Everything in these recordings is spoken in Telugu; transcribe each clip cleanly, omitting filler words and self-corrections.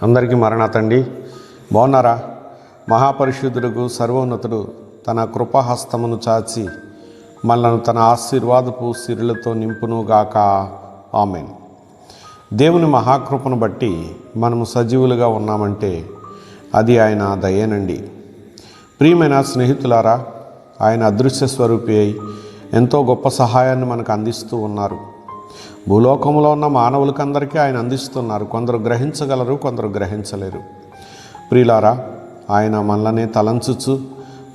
అందరికీ మరణాతండి. బాగున్నారా? మహాపరిశుద్ధుడుకు సర్వోన్నతుడు తన కృపాహస్తమును చాచి మనలను తన ఆశీర్వాదపు సిరులతో నింపునుగాక. ఆమేన్. దేవుని మహాకృపను బట్టి మనము సజీవులుగా ఉన్నామంటే అది ఆయన దయేనండి. ప్రియమైన స్నేహితులారా, ఆయన అదృశ్య స్వరూపి అయి ఎంతో గొప్ప సహాయాన్ని మనకు అందిస్తూ ఉన్నారు. భూలోకంలో ఉన్న మానవులకందరికీ ఆయన అందిస్తున్నారు. కొందరు గ్రహించగలరు, కొందరు గ్రహించలేరు. ప్రియులారా, ఆయన మనలనే తలంచుచు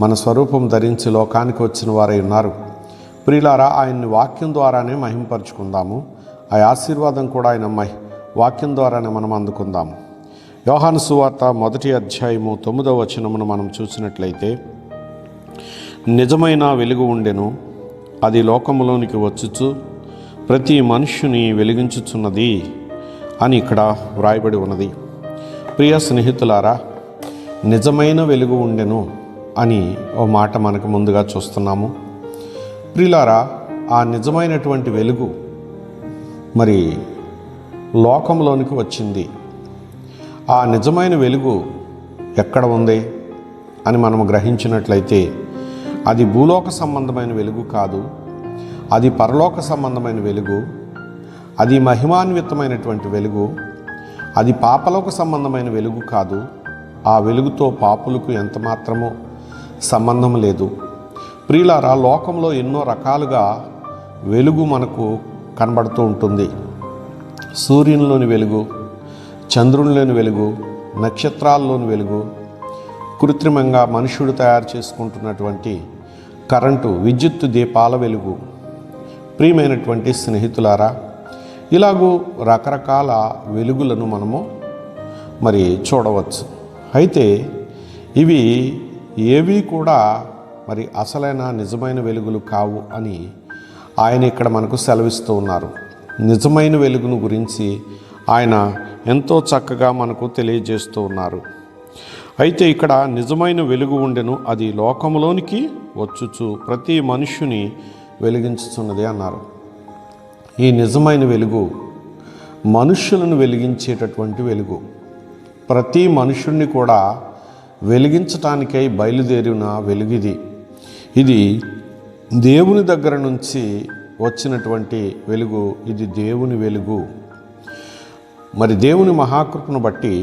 మన స్వరూపం ధరించి లోకానికి వచ్చిన వారై ఉన్నారు. ప్రియులారా, ఆయన్ని వాక్యం ద్వారానే మహింపరుచుకుందాము. ఆ ఆశీర్వాదం కూడా ఆయన వాక్యం ద్వారానే మనం అందుకుందాము. యోహాను సువార్త 1వ అధ్యాయము 9వ వచనమును మనం చూసినట్లయితే, నిజమైన వెలుగు ఉండెను, అది లోకములోనికి వచ్చుచు ప్రతి మనుష్యుని వెలిగించుచున్నది అని ఇక్కడ వ్రాయబడి ఉన్నది. ప్రియ స్నేహితులారా, నిజమైన వెలుగు ఉండెను అని ఓ మాట మనకు ముందుగా చూస్తున్నాము. ప్రియులారా, ఆ నిజమైనటువంటి వెలుగు మరి లోకంలోనికి వచ్చింది. ఆ నిజమైన వెలుగు ఎక్కడ ఉంది అని మనము గ్రహించినట్లయితే, అది భూలోక సంబంధమైన వెలుగు కాదు, అది పరలోక సంబంధమైన వెలుగు, అది మహిమాన్వితమైనటువంటి వెలుగు, అది పాపలోక సంబంధమైన వెలుగు కాదు. ఆ వెలుగుతో పాపులకు ఎంత మాత్రమూ సంబంధం లేదు. ప్రియులారా, లోకంలో ఎన్నో రకాలుగా వెలుగు మనకు కనబడుతూ ఉంటుంది. సూర్యునిలోని వెలుగు, చంద్రునిలోని వెలుగు, నక్షత్రాల్లోని వెలుగు, కృత్రిమంగా మనుషుడు తయారు చేసుకుంటున్నటువంటి కరెంటు, విద్యుత్ దీపాల వెలుగు. ప్రియమైనటువంటి స్నేహితులారా, ఇలాగూ రకరకాల వెలుగులను మనము మరి చూడవచ్చు. అయితే ఇవి ఏవి కూడా మరి అసలైన నిజమైన వెలుగులు కావు అని ఆయన ఇక్కడ మనకు సెలవిస్తూ ఉన్నారు. నిజమైన వెలుగును గురించి ఆయన ఎంతో చక్కగా మనకు తెలియజేస్తూ ఉన్నారు. అయితే ఇక్కడ నిజమైన వెలుగు ఉండెను, అది లోకంలోనికి వచ్చుచు ప్రతి మనుష్యుని వెలిగించుతున్నది అన్నారు. ఈ నిజమైన వెలుగు మనుష్యులను వెలిగించేటటువంటి వెలుగు. ప్రతి మనుష్యుణ్ణి కూడా వెలిగించటానికై బయలుదేరిన వెలుగు ఇది దేవుని దగ్గర నుంచి వచ్చినటువంటి వెలుగు. ఇది దేవుని వెలుగు. మరి దేవుని మహాకృపను బట్టి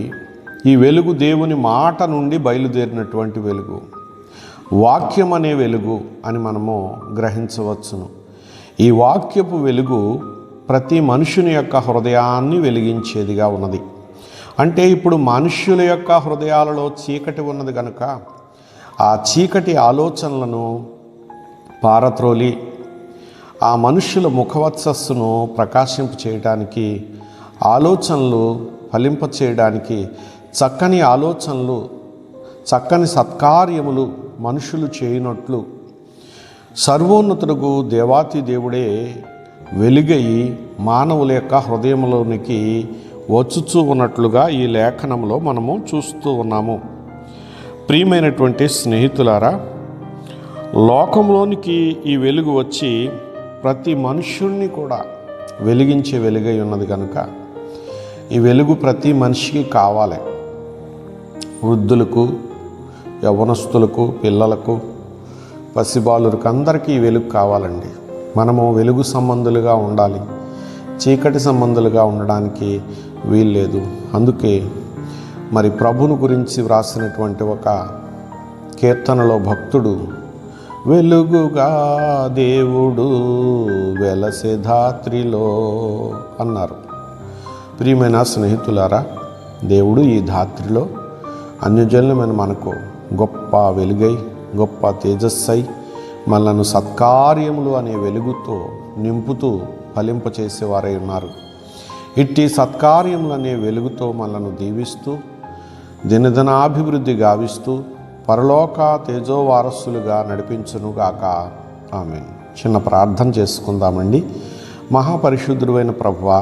ఈ వెలుగు దేవుని మాట నుండి బయలుదేరినటువంటి వెలుగు, వాక్యం అనే వెలుగు అని మనము గ్రహించవచ్చును. ఈ వాక్యపు వెలుగు ప్రతి మనుషుని యొక్క హృదయాన్ని వెలిగించేదిగా ఉన్నది. అంటే ఇప్పుడు మనుష్యుల యొక్క హృదయాలలో చీకటి ఉన్నది కనుక ఆ చీకటి ఆలోచనలను పారత్రోలి ఆ మనుష్యుల ముఖవత్సస్సును ప్రకాశింప చేయడానికి, ఆలోచనలు ఫలింప చేయడానికి, చక్కని ఆలోచనలు, చక్కని సత్కార్యములు మనుషులు చేయనట్లు సర్వోన్నతుడుగు దేవాతి దేవుడే వెలుగై మానవుల యొక్క హృదయంలోనికి వచ్చుచూ ఉన్నట్లుగా ఈ లేఖనంలో మనము చూస్తూ ఉన్నాము. ప్రియమైనటువంటి స్నేహితులారా, లోకంలోనికి ఈ వెలుగు వచ్చి ప్రతి మనుష్యుణ్ణి కూడా వెలిగించే వెలుగై ఉన్నది కనుక ఈ వెలుగు ప్రతి మనిషికి కావాలి. వృద్ధులకు, యవ్వనస్తులకు, పిల్లలకు, పసిబాలులకు అందరికీ ఈ వెలుగు కావాలండి. మనము వెలుగు సంబంధులుగా ఉండాలి, చీకటి సంబంధులుగా ఉండడానికి వీల్లేదు. అందుకే మరి ప్రభుని గురించి వ్రాసినటువంటి ఒక కీర్తనలో భక్తుడు, వెలుగుగా దేవుడు వెలసే ధాత్రిలో అన్నారు. ప్రియమైన స్నేహితులారా, దేవుడు ఈ ధాత్రిలో అన్యజనులమైన మనకు గొప్ప వెలుగై, గొప్ప తేజస్సై మనలను సత్కార్యములు అనే వెలుగుతో నింపుతూ ఫలింపచేసేవారై ఉన్నారు. ఇట్టి సత్కార్యములు అనే వెలుగుతో మనలను దీవిస్తూ దినదినాభివృద్ధి గావిస్తూ పరలోక తేజోవారసులుగా నడిపించునుగాక. ఆమేన్. చిన్న ప్రార్థన చేసుకుందామండి. మహాపరిశుద్ధుడైన ప్రభువా,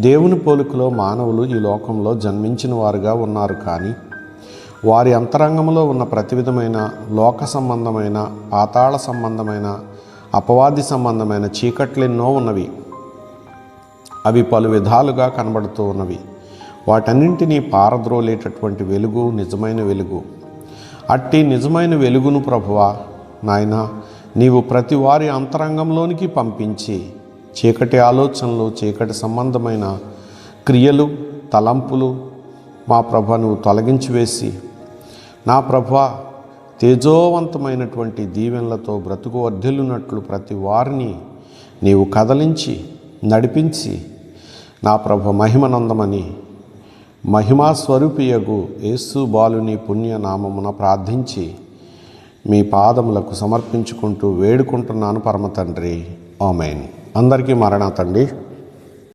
దేవుని పోలికలో మానవులు ఈ లోకంలో జన్మించిన వారుగా ఉన్నారు. కానీ వారి అంతరంగంలో ఉన్న ప్రతి విధమైన లోక సంబంధమైన, పాతాళ సంబంధమైన, అపవాది సంబంధమైన చీకట్లెన్నో ఉన్నవి. అవి పలు విధాలుగా కనబడుతూ ఉన్నవి. వాటన్నింటినీ పారద్రోలేటటువంటి వెలుగు నిజమైన వెలుగు. అట్టి నిజమైన వెలుగును ప్రభువా నాయనా నీవు ప్రతి వారి అంతరంగంలోనికి పంపించి చీకటి ఆలోచనలు, చీకటి సంబంధమైన క్రియలు, తలంపులు మా ప్రభ నువ్వు తొలగించి వేసి నా ప్రభ తేజోవంతమైనటువంటి దీవెనలతో బ్రతుకు వర్ధిల్లునట్లు ప్రతి వారిని నీవు కదలించి నడిపించి నా ప్రభ మహిమనందమని మహిమా స్వరూపియగు యేసు బాలుని పుణ్యనామమున ప్రార్థించి మీ పాదములకు సమర్పించుకుంటూ వేడుకుంటున్నాను పరమ తండ్రి. ఆమేన్. అందరికీ మరణాతండి.